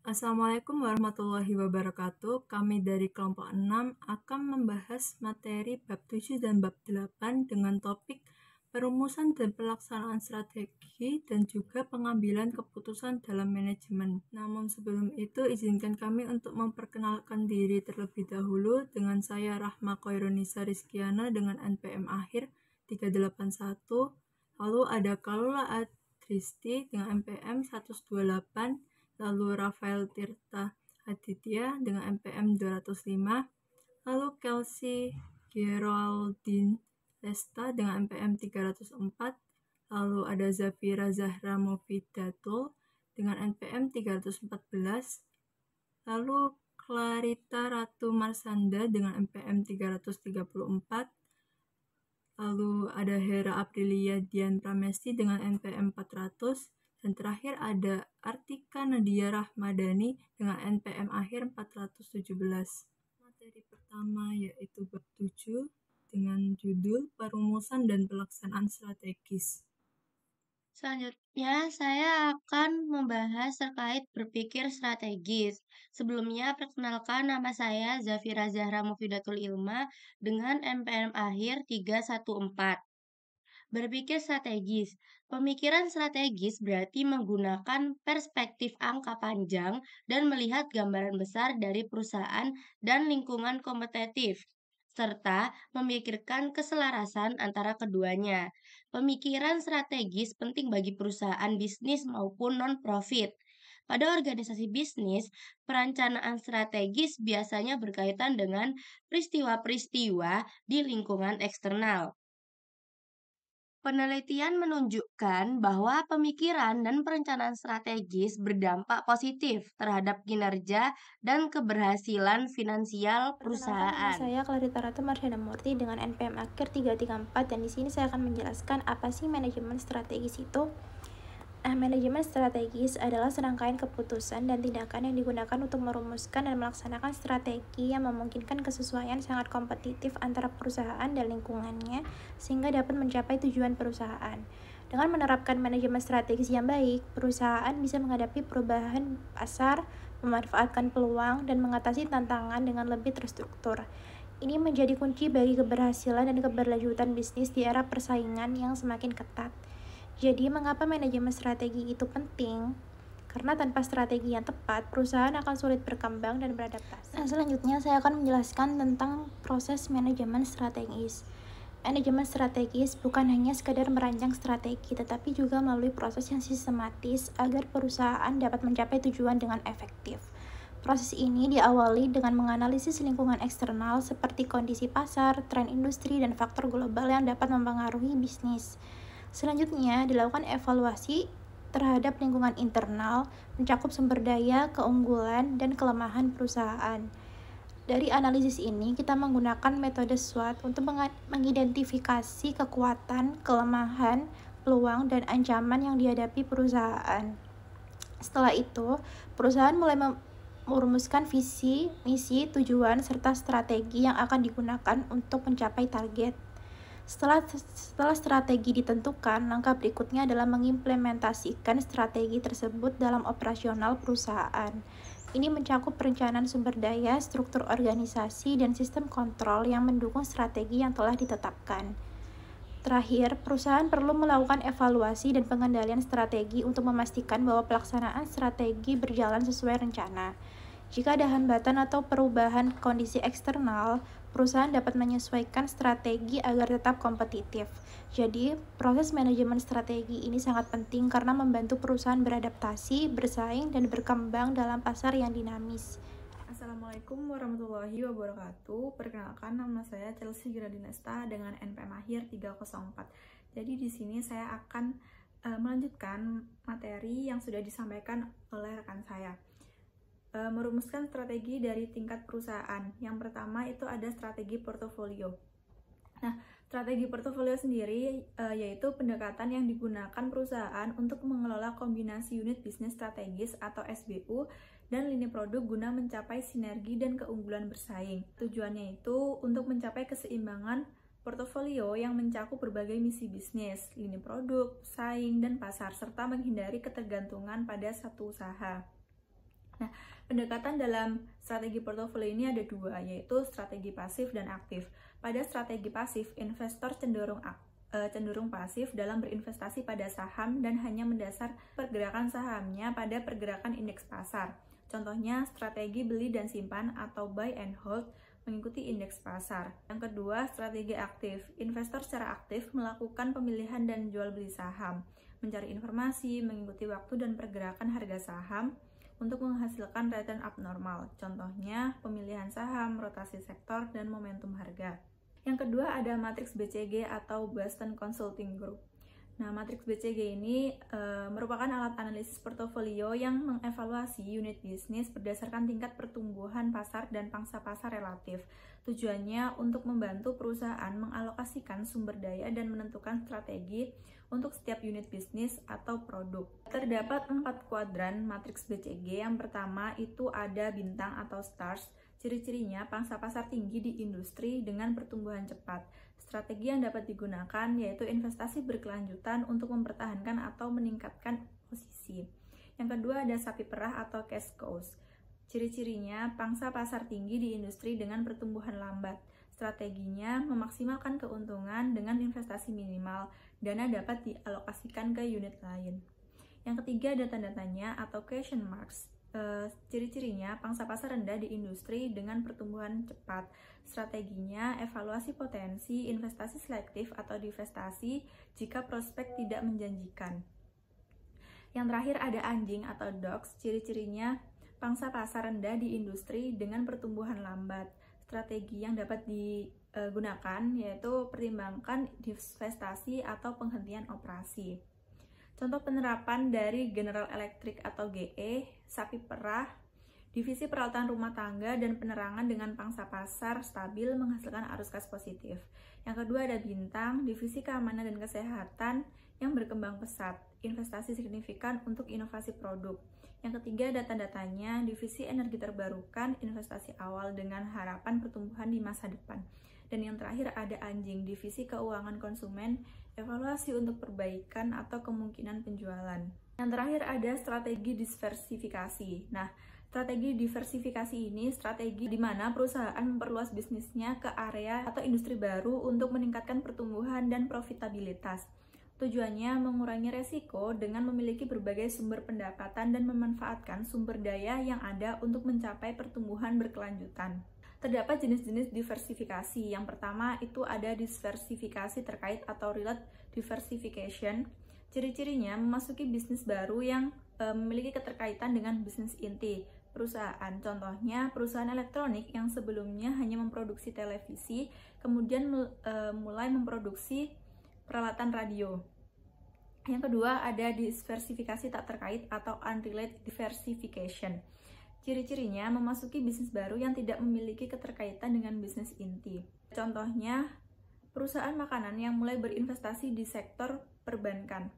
Assalamualaikum warahmatullahi wabarakatuh. Kami dari kelompok 6 akan membahas materi bab 7 dan bab 8 dengan topik perumusan dan pelaksanaan strategi dan juga pengambilan keputusan dalam manajemen. Namun sebelum itu, izinkan kami untuk memperkenalkan diri terlebih dahulu dengan saya Rahma Koirunisa Rizkiana dengan NPM akhir 381. Lalu ada Kalula Adristi dengan NPM 128. Lalu Rafael Tirta Aditya dengan NPM 205, lalu Kelsey Geraldine Lesta dengan NPM 304, lalu ada Zafira Zahra Mofidatul dengan NPM 314, lalu Clarita Ratu Marsanda dengan NPM 334, lalu ada Hera Aprilia Dian Pramesti dengan NPM 400, dan terakhir ada Artika Nadia Rahmadani dengan NPM akhir 417. Materi pertama yaitu bab 7 dengan judul Perumusan dan Pelaksanaan Strategis. Selanjutnya, saya akan membahas terkait berpikir strategis. Sebelumnya, perkenalkan nama saya Zafira Zahra Mufidatul Ilma dengan NPM akhir 314. Berpikir strategis. Pemikiran strategis berarti menggunakan perspektif angka panjang dan melihat gambaran besar dari perusahaan dan lingkungan kompetitif, serta memikirkan keselarasan antara keduanya. Pemikiran strategis penting bagi perusahaan bisnis maupun non-profit. Pada organisasi bisnis, perencanaan strategis biasanya berkaitan dengan peristiwa-peristiwa di lingkungan eksternal. Penelitian menunjukkan bahwa pemikiran dan perencanaan strategis berdampak positif terhadap kinerja dan keberhasilan finansial Perkenalkan, nama perusahaan. saya Clarita Ratu Marsyana Murti dengan NPM akhir 334 dan di sini saya akan menjelaskan apa sih manajemen strategis itu. Manajemen strategis adalah serangkaian keputusan dan tindakan yang digunakan untuk merumuskan dan melaksanakan strategi yang memungkinkan kesesuaian sangat kompetitif antara perusahaan dan lingkungannya sehingga dapat mencapai tujuan perusahaan. Dengan menerapkan manajemen strategis yang baik, perusahaan bisa menghadapi perubahan pasar, memanfaatkan peluang, dan mengatasi tantangan dengan lebih terstruktur. Ini menjadi kunci bagi keberhasilan dan keberlanjutan bisnis di era persaingan yang semakin ketat. Jadi, mengapa manajemen strategi itu penting? Karena tanpa strategi yang tepat, perusahaan akan sulit berkembang dan beradaptasi. Selanjutnya, saya akan menjelaskan tentang proses manajemen strategis. Manajemen strategis bukan hanya sekadar merancang strategi, tetapi juga melalui proses yang sistematis agar perusahaan dapat mencapai tujuan dengan efektif. Proses ini diawali dengan menganalisis lingkungan eksternal seperti kondisi pasar, tren industri, dan faktor global yang dapat mempengaruhi bisnis. Selanjutnya, dilakukan evaluasi terhadap lingkungan internal, mencakup sumber daya, keunggulan, dan kelemahan perusahaan. Dari analisis ini, kita menggunakan metode SWOT untuk mengidentifikasi kekuatan, kelemahan, peluang, dan ancaman yang dihadapi perusahaan. Setelah itu, perusahaan mulai merumuskan visi, misi, tujuan, serta strategi yang akan digunakan untuk mencapai target. Setelah strategi ditentukan, langkah berikutnya adalah mengimplementasikan strategi tersebut dalam operasional perusahaan. Ini mencakup perencanaan sumber daya, struktur organisasi, dan sistem kontrol yang mendukung strategi yang telah ditetapkan. Terakhir, perusahaan perlu melakukan evaluasi dan pengendalian strategi untuk memastikan bahwa pelaksanaan strategi berjalan sesuai rencana. Jika ada hambatan atau perubahan kondisi eksternal, perusahaan dapat menyesuaikan strategi agar tetap kompetitif. Jadi, proses manajemen strategi ini sangat penting karena membantu perusahaan beradaptasi, bersaing, dan berkembang dalam pasar yang dinamis. Assalamualaikum warahmatullahi wabarakatuh. Perkenalkan, nama saya Chelsea Gradinesta dengan NPM akhir 304. Jadi di sini saya akan melanjutkan materi yang sudah disampaikan oleh rekan saya. Merumuskan strategi dari tingkat perusahaan. Yang pertama itu ada strategi portofolio. Nah, strategi portofolio sendiri yaitu pendekatan yang digunakan perusahaan untuk mengelola kombinasi unit bisnis strategis atau SBU dan lini produk guna mencapai sinergi dan keunggulan bersaing. Tujuannya itu untuk mencapai keseimbangan portofolio yang mencakup berbagai misi bisnis, lini produk, saing, dan pasar, serta menghindari ketergantungan pada satu usaha. Nah, pendekatan dalam strategi portofolio ini ada dua, yaitu strategi pasif dan aktif. Pada strategi pasif, investor cenderung pasif dalam berinvestasi pada saham dan hanya mendasar pergerakan sahamnya pada pergerakan indeks pasar. Contohnya, strategi beli dan simpan atau buy and hold mengikuti indeks pasar. Yang kedua, strategi aktif. Investor secara aktif melakukan pemilihan dan jual beli saham, mencari informasi, mengikuti waktu dan pergerakan harga saham untuk menghasilkan return abnormal. Contohnya, pemilihan saham, rotasi sektor, dan momentum harga. Yang kedua ada matriks BCG atau Boston Consulting Group. Nah, matriks BCG ini merupakan alat analisis portofolio yang mengevaluasi unit bisnis berdasarkan tingkat pertumbuhan pasar dan pangsa pasar relatif. Tujuannya untuk membantu perusahaan mengalokasikan sumber daya dan menentukan strategi untuk setiap unit bisnis atau produk. Terdapat 4 kuadran matriks BCG. Yang pertama itu ada bintang atau stars. Ciri-cirinya pangsa pasar tinggi di industri dengan pertumbuhan cepat. Strategi yang dapat digunakan yaitu investasi berkelanjutan untuk mempertahankan atau meningkatkan posisi. Yang kedua ada sapi perah atau cash cows. Ciri-cirinya pangsa pasar tinggi di industri dengan pertumbuhan lambat. Strateginya memaksimalkan keuntungan dengan investasi minimal. Dana dapat dialokasikan ke unit lain. Yang ketiga ada tanda-tanya atau question marks. Ciri-cirinya pangsa pasar rendah di industri dengan pertumbuhan cepat. Strateginya evaluasi potensi, investasi selektif atau divestasi jika prospek tidak menjanjikan. Yang terakhir ada anjing atau dogs. Ciri-cirinya pangsa pasar rendah di industri dengan pertumbuhan lambat. Strategi yang dapat digunakan yaitu pertimbangkan divestasi atau penghentian operasi. Contoh penerapan dari General Electric atau GE, sapi perah, divisi peralatan rumah tangga dan penerangan dengan pangsa pasar stabil menghasilkan arus kas positif. Yang kedua ada bintang, divisi keamanan dan kesehatan yang berkembang pesat, investasi signifikan untuk inovasi produk. Yang ketiga ada tanda tanya, divisi energi terbarukan, investasi awal dengan harapan pertumbuhan di masa depan. Dan yang terakhir ada anjing, divisi keuangan konsumen, evaluasi untuk perbaikan atau kemungkinan penjualan. Yang terakhir ada strategi diversifikasi. Nah, strategi diversifikasi ini strategi di mana perusahaan memperluas bisnisnya ke area atau industri baru untuk meningkatkan pertumbuhan dan profitabilitas. Tujuannya mengurangi resiko dengan memiliki berbagai sumber pendapatan dan memanfaatkan sumber daya yang ada untuk mencapai pertumbuhan berkelanjutan. Terdapat jenis-jenis diversifikasi. Yang pertama itu ada diversifikasi terkait atau relate diversification. Ciri-cirinya memasuki bisnis baru yang memiliki keterkaitan dengan bisnis inti perusahaan. Contohnya perusahaan elektronik yang sebelumnya hanya memproduksi televisi, kemudian mulai memproduksi peralatan radio. Yang kedua ada diversifikasi tak terkait atau unrelated diversification. Ciri-cirinya memasuki bisnis baru yang tidak memiliki keterkaitan dengan bisnis inti. Contohnya, perusahaan makanan yang mulai berinvestasi di sektor perbankan.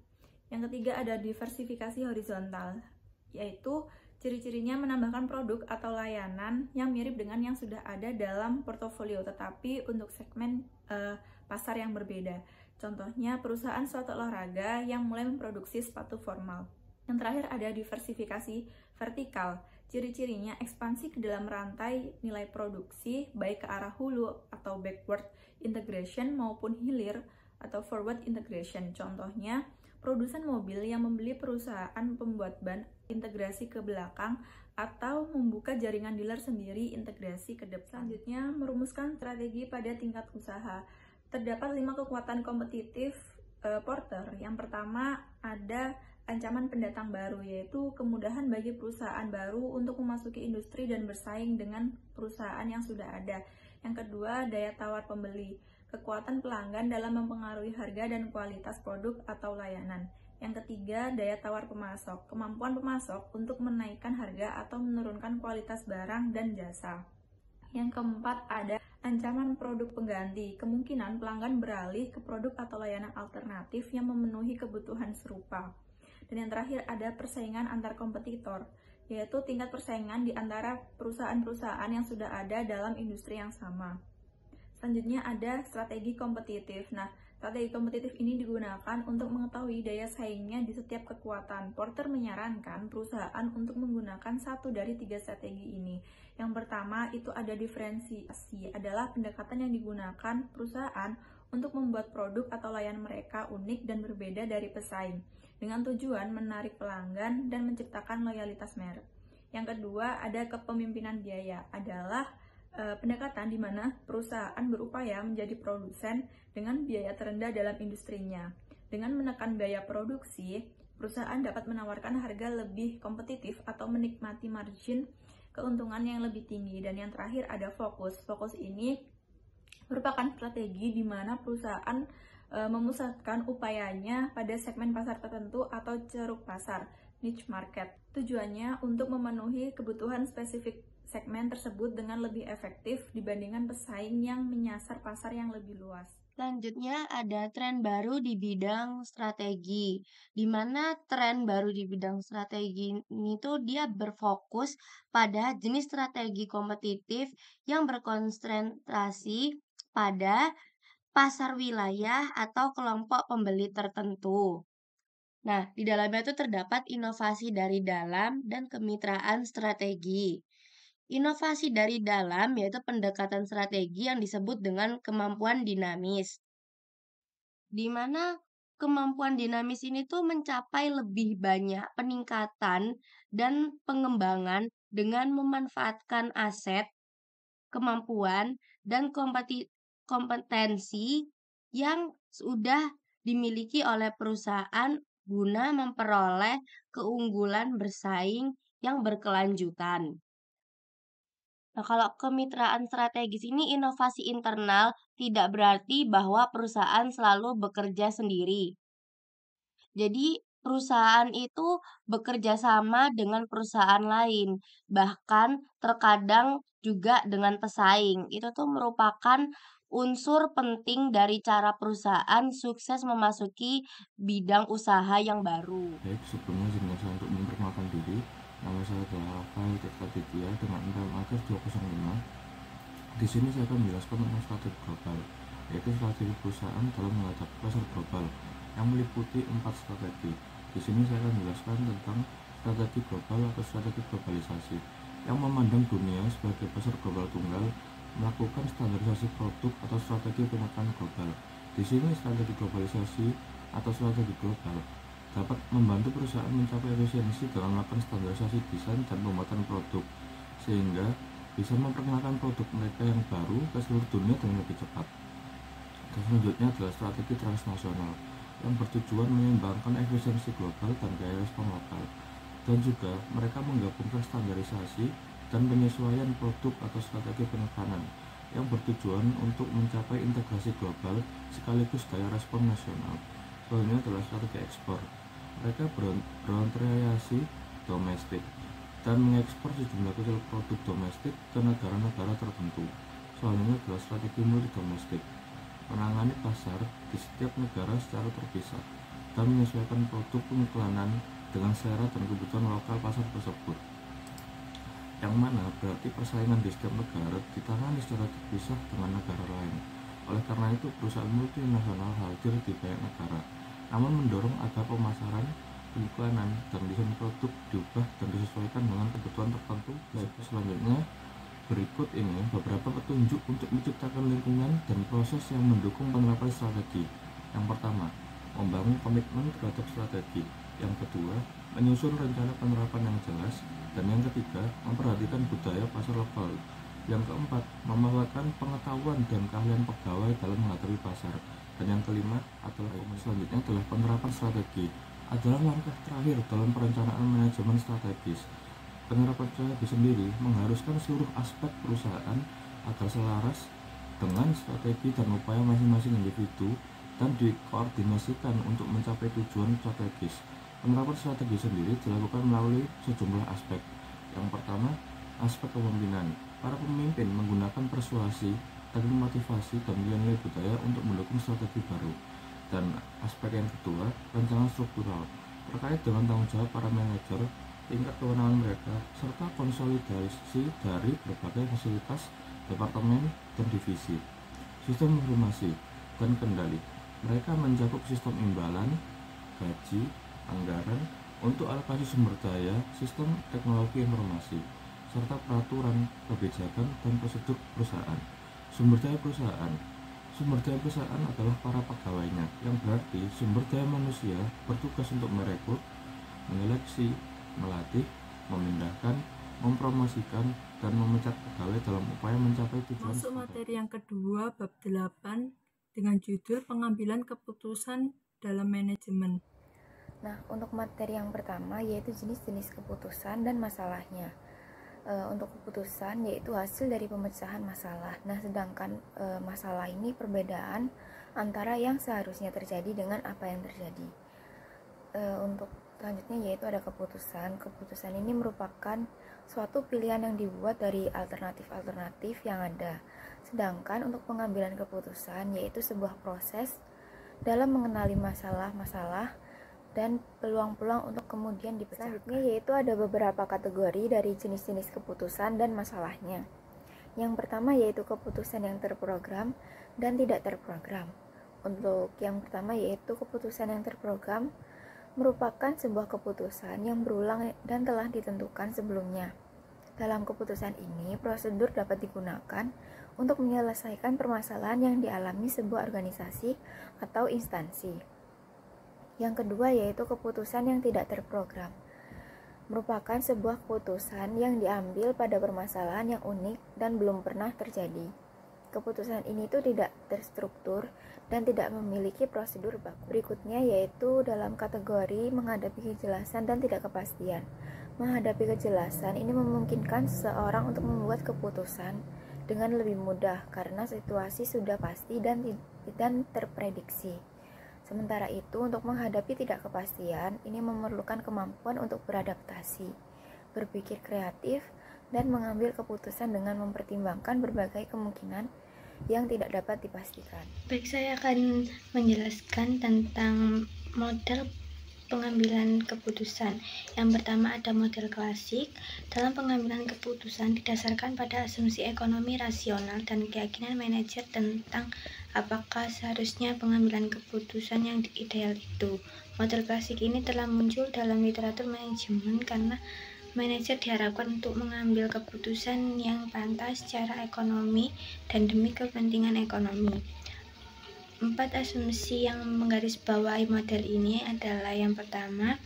Yang ketiga ada diversifikasi horizontal, yaitu ciri-cirinya menambahkan produk atau layanan yang mirip dengan yang sudah ada dalam portofolio, tetapi untuk segmen pasar yang berbeda. Contohnya, perusahaan suatu olahraga yang mulai memproduksi sepatu formal. Yang terakhir ada diversifikasi vertikal. Ciri-cirinya ekspansi ke dalam rantai nilai produksi, baik ke arah hulu atau backward integration maupun hilir atau forward integration. Contohnya, produsen mobil yang membeli perusahaan pembuat ban integrasi ke belakang atau membuka jaringan dealer sendiri integrasi ke depan. Selanjutnya, merumuskan strategi pada tingkat usaha. Terdapat 5 kekuatan kompetitif Porter. Yang pertama ada ancaman pendatang baru, yaitu kemudahan bagi perusahaan baru untuk memasuki industri dan bersaing dengan perusahaan yang sudah ada. Yang kedua, daya tawar pembeli, kekuatan pelanggan dalam mempengaruhi harga dan kualitas produk atau layanan. Yang ketiga, daya tawar pemasok, kemampuan pemasok untuk menaikkan harga atau menurunkan kualitas barang dan jasa. Yang keempat, ada ancaman produk pengganti, kemungkinan pelanggan beralih ke produk atau layanan alternatif yang memenuhi kebutuhan serupa. Dan yang terakhir ada persaingan antar kompetitor, yaitu tingkat persaingan di antara perusahaan-perusahaan yang sudah ada dalam industri yang sama. Selanjutnya ada strategi kompetitif. Nah, Strategi kompetitif ini digunakan untuk mengetahui daya saingnya di setiap kekuatan. Porter menyarankan perusahaan untuk menggunakan satu dari 3 strategi ini. Yang pertama itu ada diferensiasi, adalah pendekatan yang digunakan perusahaan untuk membuat produk atau layanan mereka unik dan berbeda dari pesaing, dengan tujuan menarik pelanggan dan menciptakan loyalitas merek. Yang kedua ada kepemimpinan biaya, adalah pendekatan di mana perusahaan berupaya menjadi produsen dengan biaya terendah dalam industrinya. Dengan menekan biaya produksi, perusahaan dapat menawarkan harga lebih kompetitif atau menikmati margin keuntungan yang lebih tinggi. Dan yang terakhir ada fokus. Fokus ini merupakan strategi di mana perusahaan memusatkan upayanya pada segmen pasar tertentu atau ceruk pasar, niche market. Tujuannya untuk memenuhi kebutuhan spesifik segmen tersebut dengan lebih efektif dibandingkan pesaing yang menyasar pasar yang lebih luas. Selanjutnya ada tren baru di bidang strategi, di mana tren baru di bidang strategi ini tuh dia berfokus pada jenis strategi kompetitif yang berkonsentrasi pada pasar wilayah atau kelompok pembeli tertentu. Nah, di dalamnya itu terdapat inovasi dari dalam dan kemitraan strategi. Inovasi dari dalam yaitu pendekatan strategi yang disebut dengan kemampuan dinamis, di mana kemampuan dinamis ini tuh mencapai lebih banyak peningkatan dan pengembangan dengan memanfaatkan aset, kemampuan, dan kompetensi yang sudah dimiliki oleh perusahaan guna memperoleh keunggulan bersaing yang berkelanjutan. Nah, kalau kemitraan strategis ini inovasi internal tidak berarti bahwa perusahaan selalu bekerja sendiri. Jadi, perusahaan itu bekerja sama dengan perusahaan lain, bahkan terkadang juga dengan pesaing. Itu tuh merupakan unsur penting dari cara perusahaan sukses memasuki bidang usaha yang baru. Baik, sebelumnya izin saya untuk memperkenalkan diri. Nama saya adalah Rafael Tirta Ditya dengan NPM Akhir 205. Di sini saya akan menjelaskan tentang strategi global, yaitu strategi perusahaan dalam menghadapi pasar global yang meliputi 4 strategi. Di sini saya akan menjelaskan tentang strategi global atau strategi globalisasi yang memandang dunia sebagai pasar global tunggal, melakukan standarisasi produk atau strategi pemetaan global. Di sini strategi globalisasi atau strategi global dapat membantu perusahaan mencapai efisiensi dengan melakukan standarisasi desain dan pembuatan produk, sehingga bisa memperkenalkan produk mereka yang baru ke seluruh dunia dengan lebih cepat. Dan selanjutnya adalah strategi transnasional yang bertujuan menyeimbangkan efisiensi global dan daya respon lokal. Dan juga mereka menggabungkan standarisasi dan penyesuaian produk atau strategi penekanan yang bertujuan untuk mencapai integrasi global sekaligus daya respon nasional. Selanjutnya adalah strategi ekspor. Mereka berorientasi domestik dan mengekspor sejumlah kecil produk domestik ke negara-negara tertentu. Selanjutnya adalah strategi multi domestik, menangani pasar di setiap negara secara terpisah dan menyesuaikan produk pengiklanan dengan selera dan kebutuhan lokal pasar tersebut, yang mana berarti persaingan di setiap negara ditangani secara terpisah dengan negara lain. Oleh karena itu, perusahaan multinasional hadir di banyak negara, namun mendorong agar pemasaran, pengiklanan, dan desain produk diubah dan disesuaikan dengan kebutuhan tertentu. Selanjutnya, berikut ini beberapa petunjuk untuk menciptakan lingkungan dan proses yang mendukung penerapan strategi. Yang pertama, membangun komitmen terhadap strategi. Yang kedua, menyusun rencana penerapan yang jelas. Dan yang ketiga, memperhatikan budaya pasar lokal. Yang keempat, memanfaatkan pengetahuan dan keahlian pegawai dalam menghadapi pasar. Dan yang kelima selanjutnya adalah penerapan strategi, adalah langkah terakhir dalam perencanaan manajemen strategis. Penerapan strategi sendiri mengharuskan seluruh aspek perusahaan agar selaras dengan strategi dan upaya masing-masing individu dan dikoordinasikan untuk mencapai tujuan strategis. Penerapan strategi sendiri dilakukan melalui sejumlah aspek. Yang pertama, aspek kepemimpinan. Para pemimpin menggunakan persuasi, teknik motivasi, dan nilai-nilai budaya untuk mendukung strategi baru. Dan aspek yang kedua, rancangan struktural, terkait dengan tanggung jawab para manajer, tingkat kewenangan mereka, serta konsolidasi dari berbagai fasilitas, departemen, dan divisi. Sistem informasi dan kendali. Mereka mencakup sistem imbalan, gaji, anggaran, untuk alokasi sumber daya, sistem teknologi informasi, serta peraturan, kebijakan, dan prosedur perusahaan. Sumber daya perusahaan. Sumber daya perusahaan adalah para pegawainya, yang berarti sumber daya manusia bertugas untuk merekrut, menyeleksi, melatih, memindahkan, mempromosikan, dan memecat pegawai dalam upaya mencapai tujuan. Masuk materi yang kedua, bab 8, dengan judul pengambilan keputusan dalam manajemen. Nah, untuk materi yang pertama yaitu jenis-jenis keputusan dan masalahnya. Untuk keputusan yaitu hasil dari pemecahan masalah. Nah, sedangkan masalah ini perbedaan antara yang seharusnya terjadi dengan apa yang terjadi. Untuk selanjutnya yaitu ada keputusan. Keputusan ini merupakan suatu pilihan yang dibuat dari alternatif-alternatif yang ada. Sedangkan untuk pengambilan keputusan yaitu sebuah proses dalam mengenali masalah-masalah dan peluang-peluang untuk kemudian dipecahkan. Selanjutnya yaitu ada beberapa kategori dari jenis-jenis keputusan dan masalahnya. Yang pertama yaitu keputusan yang terprogram dan tidak terprogram. Untuk yang pertama yaitu keputusan yang terprogram merupakan sebuah keputusan yang berulang dan telah ditentukan sebelumnya. Dalam keputusan ini, prosedur dapat digunakan untuk menyelesaikan permasalahan yang dialami sebuah organisasi atau instansi. Yang kedua yaitu keputusan yang tidak terprogram. Merupakan sebuah keputusan yang diambil pada permasalahan yang unik dan belum pernah terjadi. Keputusan ini tidak terstruktur dan tidak memiliki prosedur baku. Berikutnya yaitu dalam kategori menghadapi kejelasan dan tidak kepastian. Menghadapi kejelasan ini memungkinkan seseorang untuk membuat keputusan dengan lebih mudah karena situasi sudah pasti dan terprediksi. Sementara itu, untuk menghadapi tidak kepastian, ini memerlukan kemampuan untuk beradaptasi, berpikir kreatif, dan mengambil keputusan dengan mempertimbangkan berbagai kemungkinan yang tidak dapat dipastikan. Baik, saya akan menjelaskan tentang model pengambilan keputusan. Yang pertama ada model klasik. Dalam pengambilan keputusan didasarkan pada asumsi ekonomi rasional dan keyakinan manajer tentang apakah seharusnya pengambilan keputusan yang ideal itu. Model klasik ini telah muncul dalam literatur manajemen karena manajer diharapkan untuk mengambil keputusan yang pantas secara ekonomi dan demi kepentingan ekonomi. 4 asumsi yang menggarisbawahi model ini adalah yang pertama,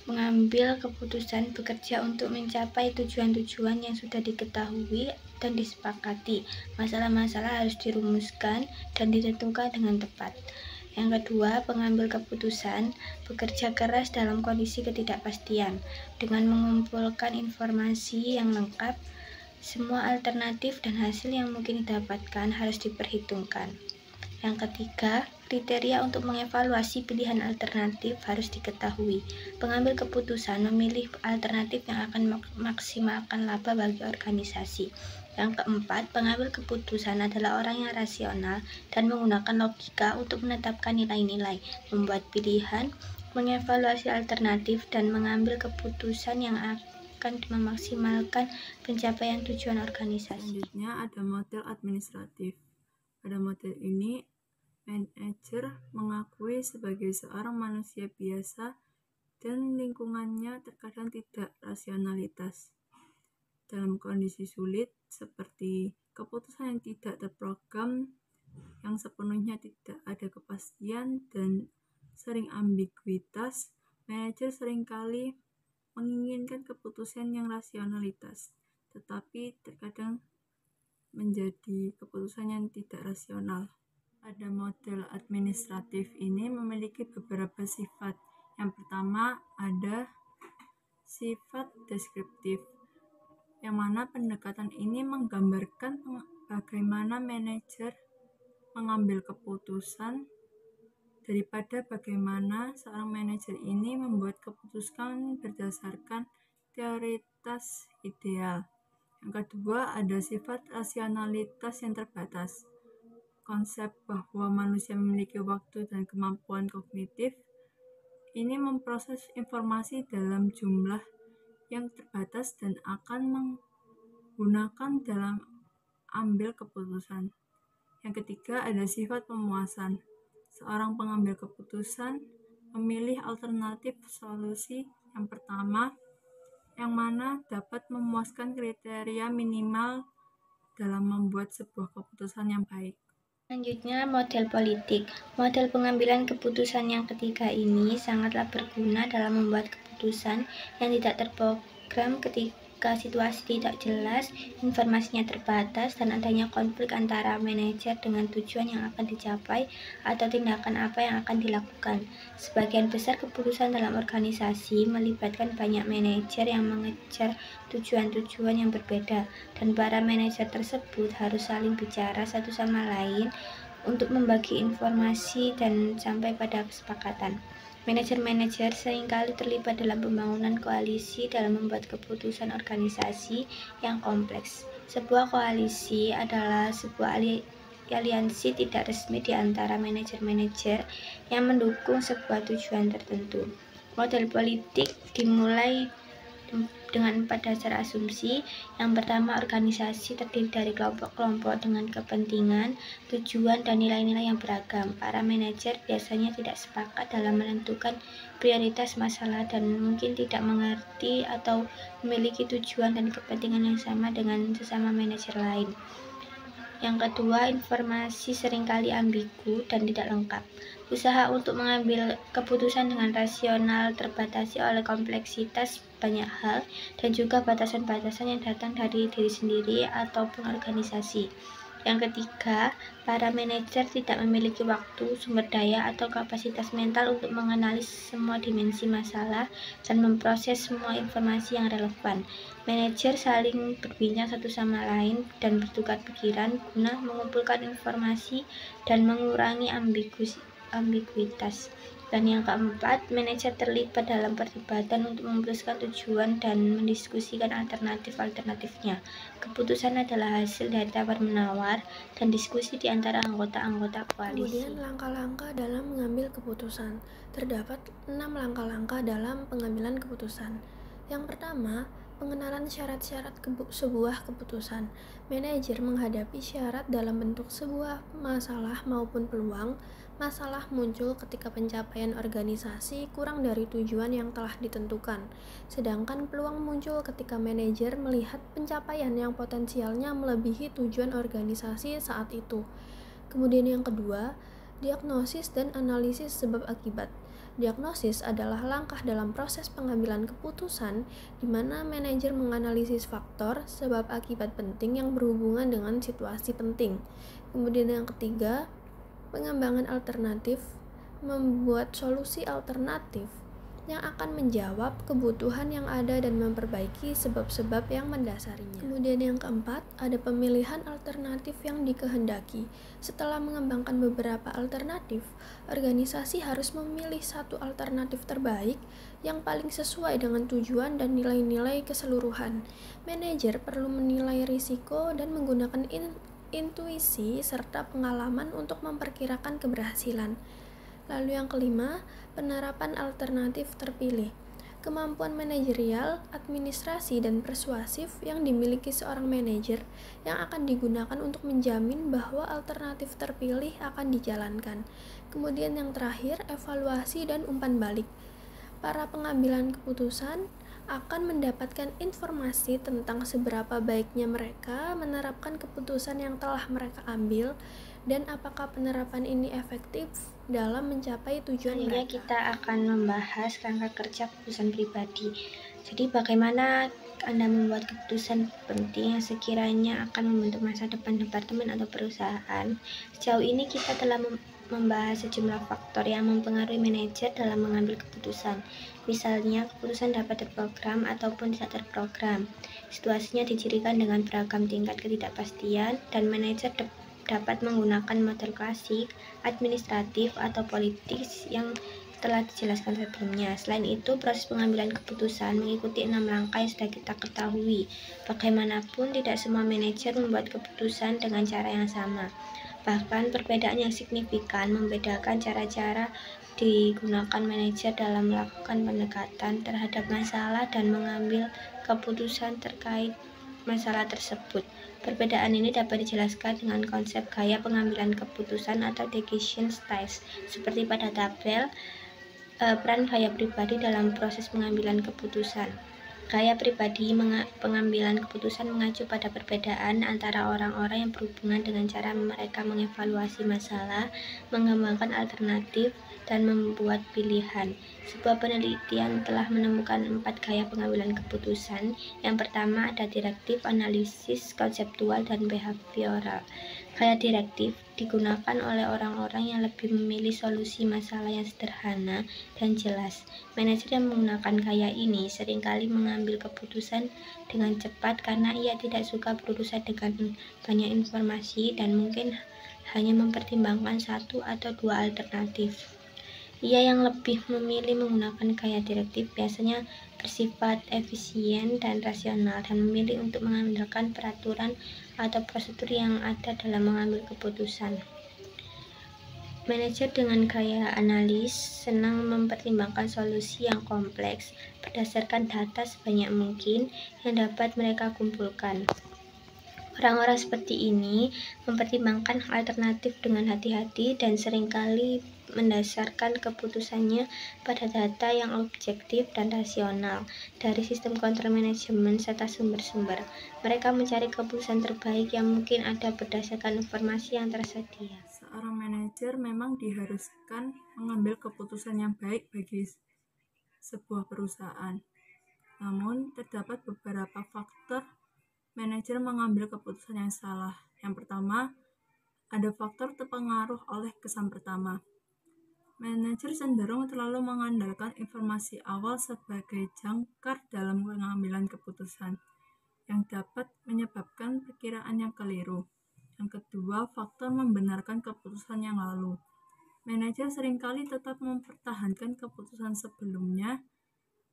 mengambil keputusan bekerja untuk mencapai tujuan-tujuan yang sudah diketahui dan disepakati. Masalah-masalah harus dirumuskan dan ditentukan dengan tepat. Yang kedua, pengambil keputusan bekerja keras dalam kondisi ketidakpastian dengan mengumpulkan informasi yang lengkap. Semua alternatif dan hasil yang mungkin didapatkan harus diperhitungkan. Yang ketiga, kriteria untuk mengevaluasi pilihan alternatif harus diketahui. Pengambil keputusan memilih alternatif yang akan memaksimalkan laba bagi organisasi. Yang keempat, pengambil keputusan adalah orang yang rasional dan menggunakan logika untuk menetapkan nilai-nilai, membuat pilihan, mengevaluasi alternatif, dan mengambil keputusan yang akan memaksimalkan pencapaian tujuan organisasi. Selanjutnya ada model administratif. Pada model ini, manajer mengakui sebagai seorang manusia biasa dan lingkungannya terkadang tidak rasionalitas. Dalam kondisi sulit seperti keputusan yang tidak terprogram, yang sepenuhnya tidak ada kepastian dan sering ambiguitas, manajer seringkali menginginkan keputusan yang rasionalitas, tetapi terkadang menjadi keputusan yang tidak rasional. Pada model administratif ini memiliki beberapa sifat. Yang pertama ada sifat deskriptif, yang mana pendekatan ini menggambarkan bagaimana manajer mengambil keputusan daripada bagaimana seorang manajer ini membuat keputusan berdasarkan teoritas ideal. Yang kedua ada sifat rasionalitas yang terbatas. Konsep bahwa manusia memiliki waktu dan kemampuan kognitif ini memproses informasi dalam jumlah yang terbatas dan akan menggunakan dalam ambil keputusan. Yang ketiga ada sifat pemuasan. Seorang pengambil keputusan memilih alternatif solusi yang pertama, yang mana dapat memuaskan kriteria minimal dalam membuat sebuah keputusan yang baik. Selanjutnya, model politik. Model pengambilan keputusan yang ketiga ini sangatlah berguna dalam membuat keputusan yang tidak terprogram ketika situasi tidak jelas, informasinya terbatas, dan adanya konflik antara manajer dengan tujuan yang akan dicapai atau tindakan apa yang akan dilakukan. Sebagian besar keputusan dalam organisasi melibatkan banyak manajer yang mengejar tujuan-tujuan yang berbeda, dan para manajer tersebut harus saling bicara satu sama lain untuk membagi informasi dan sampai pada kesepakatan. Manajer-manajer seringkali terlibat dalam pembangunan koalisi dalam membuat keputusan organisasi yang kompleks. Sebuah koalisi adalah sebuah aliansi tidak resmi di antara manajer-manajer yang mendukung sebuah tujuan tertentu. Model politik dimulai dengan 4 dasar asumsi. Yang pertama, organisasi terdiri dari kelompok-kelompok dengan kepentingan, tujuan, dan nilai-nilai yang beragam. Para manajer biasanya tidak sepakat dalam menentukan prioritas masalah dan mungkin tidak mengerti atau memiliki tujuan dan kepentingan yang sama dengan sesama manajer lain. Yang kedua, informasi seringkali ambigu dan tidak lengkap. Usaha untuk mengambil keputusan dengan rasional terbatasi oleh kompleksitas banyak hal dan juga batasan-batasan yang datang dari diri sendiri ataupun organisasi. Yang ketiga, para manajer tidak memiliki waktu, sumber daya, atau kapasitas mental untuk mengenali semua dimensi masalah dan memproses semua informasi yang relevan. Manajer saling berbincang satu sama lain dan bertukar pikiran guna mengumpulkan informasi dan mengurangi ambiguitas. Dan yang keempat, manajer terlibat dalam perdebatan untuk memutuskan tujuan dan mendiskusikan alternatif-alternatifnya. Keputusan adalah hasil dari tawar-menawar dan diskusi di antara anggota-anggota koalisi. Kemudian langkah-langkah dalam mengambil keputusan. Terdapat 6 langkah-langkah dalam pengambilan keputusan. Yang pertama, pengenalan syarat-syarat sebuah keputusan. Manajer menghadapi syarat dalam bentuk sebuah masalah maupun peluang. Masalah muncul ketika pencapaian organisasi kurang dari tujuan yang telah ditentukan, sedangkan peluang muncul ketika manajer melihat pencapaian yang potensialnya melebihi tujuan organisasi saat itu. Kemudian yang kedua, diagnosis dan analisis sebab akibat. Diagnosis adalah langkah dalam proses pengambilan keputusan di mana manajer menganalisis faktor sebab akibat penting yang berhubungan dengan situasi penting. Kemudian yang ketiga, pengembangan alternatif, membuat solusi alternatif yang akan menjawab kebutuhan yang ada dan memperbaiki sebab-sebab yang mendasarinya. Kemudian yang keempat, ada pemilihan alternatif yang dikehendaki. Setelah mengembangkan beberapa alternatif, organisasi harus memilih satu alternatif terbaik yang paling sesuai dengan tujuan dan nilai-nilai keseluruhan. Manajer perlu menilai risiko dan menggunakan intuisi serta pengalaman untuk memperkirakan keberhasilan. Lalu yang kelima, penerapan alternatif terpilih. Kemampuan manajerial, administrasi, dan persuasif yang dimiliki seorang manajer yang akan digunakan untuk menjamin bahwa alternatif terpilih akan dijalankan. Kemudian yang terakhir, evaluasi dan umpan balik. Para pengambilan keputusan akan mendapatkan informasi tentang seberapa baiknya mereka menerapkan keputusan yang telah mereka ambil dan apakah penerapan ini efektif dalam mencapai tujuan mereka. Kita akan membahas kerangka kerja keputusan pribadi. Jadi bagaimana Anda membuat keputusan penting yang sekiranya akan membentuk masa depan departemen atau perusahaan. Sejauh ini kita telah membahas sejumlah faktor yang mempengaruhi manajer dalam mengambil keputusan. Misalnya, keputusan dapat terprogram ataupun tidak terprogram. Situasinya dicirikan dengan beragam tingkat ketidakpastian dan manajer dapat menggunakan model klasik, administratif, atau politis yang telah dijelaskan sebelumnya. Selain itu, proses pengambilan keputusan mengikuti 6 langkah yang sudah kita ketahui. Bagaimanapun, tidak semua manajer membuat keputusan dengan cara yang sama. Bahkan, perbedaan yang signifikan membedakan cara-cara digunakan manajer dalam melakukan pendekatan terhadap masalah dan mengambil keputusan terkait masalah tersebut. Perbedaan ini dapat dijelaskan dengan konsep gaya pengambilan keputusan atau decision styles, seperti pada tabel peran gaya pribadi dalam proses pengambilan keputusan. Gaya pribadi pengambilan keputusan mengacu pada perbedaan antara orang-orang yang berhubungan dengan cara mereka mengevaluasi masalah, mengembangkan alternatif, dan membuat pilihan. Sebuah penelitian telah menemukan 4 gaya pengambilan keputusan. Yang pertama ada direktif, analisis, konseptual, dan behavioral. Gaya direktif digunakan oleh orang-orang yang lebih memilih solusi masalah yang sederhana dan jelas. Manajer yang menggunakan gaya ini seringkali mengambil keputusan dengan cepat karena ia tidak suka berurusan dengan banyak informasi dan mungkin hanya mempertimbangkan 1 atau 2 alternatif. Ia yang lebih memilih menggunakan gaya direktif biasanya bersifat efisien dan rasional dan memilih untuk mengandalkan peraturan atau prosedur yang ada dalam mengambil keputusan. Manajer dengan gaya analis senang mempertimbangkan solusi yang kompleks berdasarkan data sebanyak mungkin yang dapat mereka kumpulkan. Orang-orang seperti ini mempertimbangkan alternatif dengan hati-hati dan seringkali mendasarkan keputusannya pada data yang objektif dan rasional dari sistem kontrol manajemen serta sumber-sumber. Mereka mencari keputusan terbaik yang mungkin ada berdasarkan informasi yang tersedia. Seorang manajer memang diharuskan mengambil keputusan yang baik bagi sebuah perusahaan. Namun, terdapat beberapa faktor manajer mengambil keputusan yang salah. Yang pertama, ada faktor terpengaruh oleh kesan pertama. Manajer cenderung terlalu mengandalkan informasi awal sebagai jangkar dalam pengambilan keputusan, yang dapat menyebabkan perkiraan yang keliru. Yang kedua, faktor membenarkan keputusan yang lalu. Manajer seringkali tetap mempertahankan keputusan sebelumnya,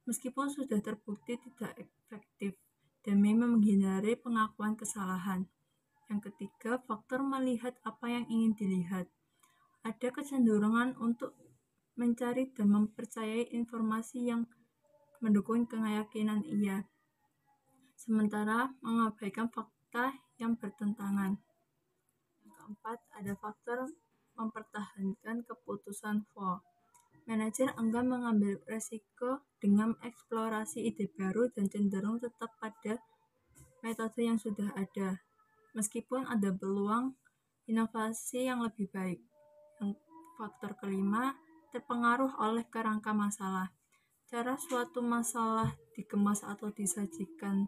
meskipun sudah terbukti tidak efektif, demi menghindari pengakuan kesalahan. Yang ketiga, faktor melihat apa yang ingin dilihat. Ada kecenderungan untuk mencari dan mempercayai informasi yang mendukung keyakinan ia, sementara mengabaikan fakta yang bertentangan. Yang keempat, ada faktor mempertahankan keputusan FOMO. Manajer enggan mengambil resiko dengan eksplorasi ide baru dan cenderung tetap pada metode yang sudah ada, meskipun ada peluang inovasi yang lebih baik. Yang faktor kelima, terpengaruh oleh kerangka masalah. Cara suatu masalah dikemas atau disajikan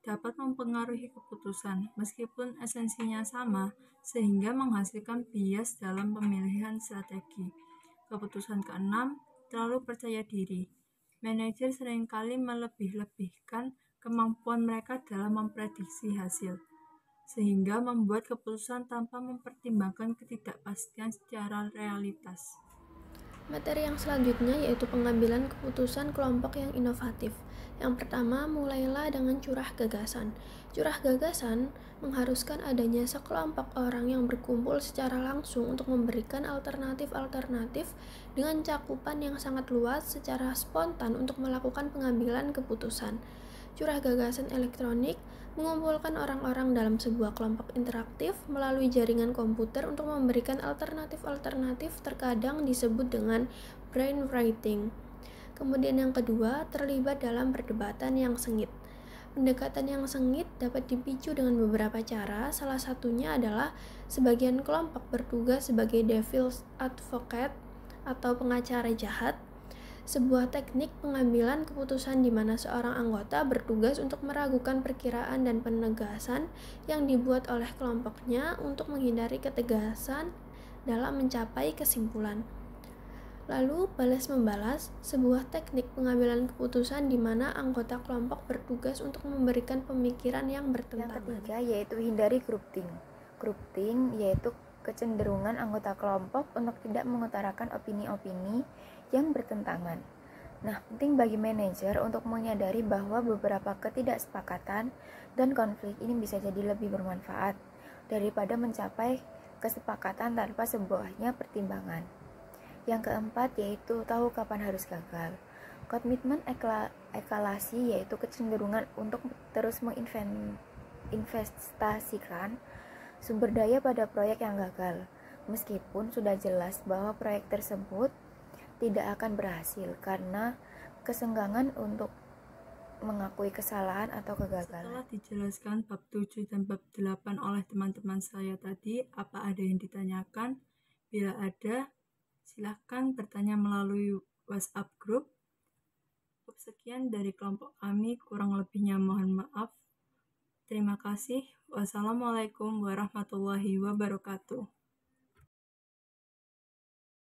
dapat mempengaruhi keputusan, meskipun esensinya sama, sehingga menghasilkan bias dalam pemilihan strategi. Keputusan keenam, terlalu percaya diri. Manajer seringkali melebih-lebihkan kemampuan mereka dalam memprediksi hasil, sehingga membuat keputusan tanpa mempertimbangkan ketidakpastian secara realitas. Materi yang selanjutnya yaitu pengambilan keputusan kelompok yang inovatif. Yang pertama, mulailah dengan curah gagasan. Curah gagasan mengharuskan adanya sekelompok orang yang berkumpul secara langsung untuk memberikan alternatif-alternatif dengan cakupan yang sangat luas secara spontan untuk melakukan pengambilan keputusan. Curah gagasan elektronik mengumpulkan orang-orang dalam sebuah kelompok interaktif melalui jaringan komputer untuk memberikan alternatif-alternatif, terkadang disebut dengan brainwriting. Kemudian yang kedua, terlibat dalam perdebatan yang sengit. Pendekatan yang sengit dapat dipicu dengan beberapa cara, salah satunya adalah sebagian kelompok bertugas sebagai devil's advocate atau pengacara jahat, sebuah teknik pengambilan keputusan di mana seorang anggota bertugas untuk meragukan perkiraan dan penegasan yang dibuat oleh kelompoknya untuk menghindari ketegasan dalam mencapai kesimpulan. Lalu, balas-membalas, sebuah teknik pengambilan keputusan di mana anggota kelompok bertugas untuk memberikan pemikiran yang bertentangan. Yang ketiga yaitu hindari groupthink. Groupthink yaitu kecenderungan anggota kelompok untuk tidak mengutarakan opini-opini yang bertentangan. Nah, penting bagi manajer untuk menyadari bahwa beberapa ketidaksepakatan dan konflik ini bisa jadi lebih bermanfaat daripada mencapai kesepakatan tanpa sebuahnya pertimbangan. Yang keempat yaitu tahu kapan harus gagal. Komitmen ekalasi, yaitu kecenderungan untuk terus menginvestasikan sumber daya pada proyek yang gagal, meskipun sudah jelas bahwa proyek tersebut tidak akan berhasil karena kesenggangan untuk mengakui kesalahan atau kegagalan. Setelah dijelaskan bab 7 dan bab 8 oleh teman-teman saya tadi, apa ada yang ditanyakan? Bila ada, silahkan bertanya melalui WhatsApp group. Sekian dari kelompok kami, kurang lebihnya mohon maaf. Terima kasih. Wassalamualaikum warahmatullahi wabarakatuh.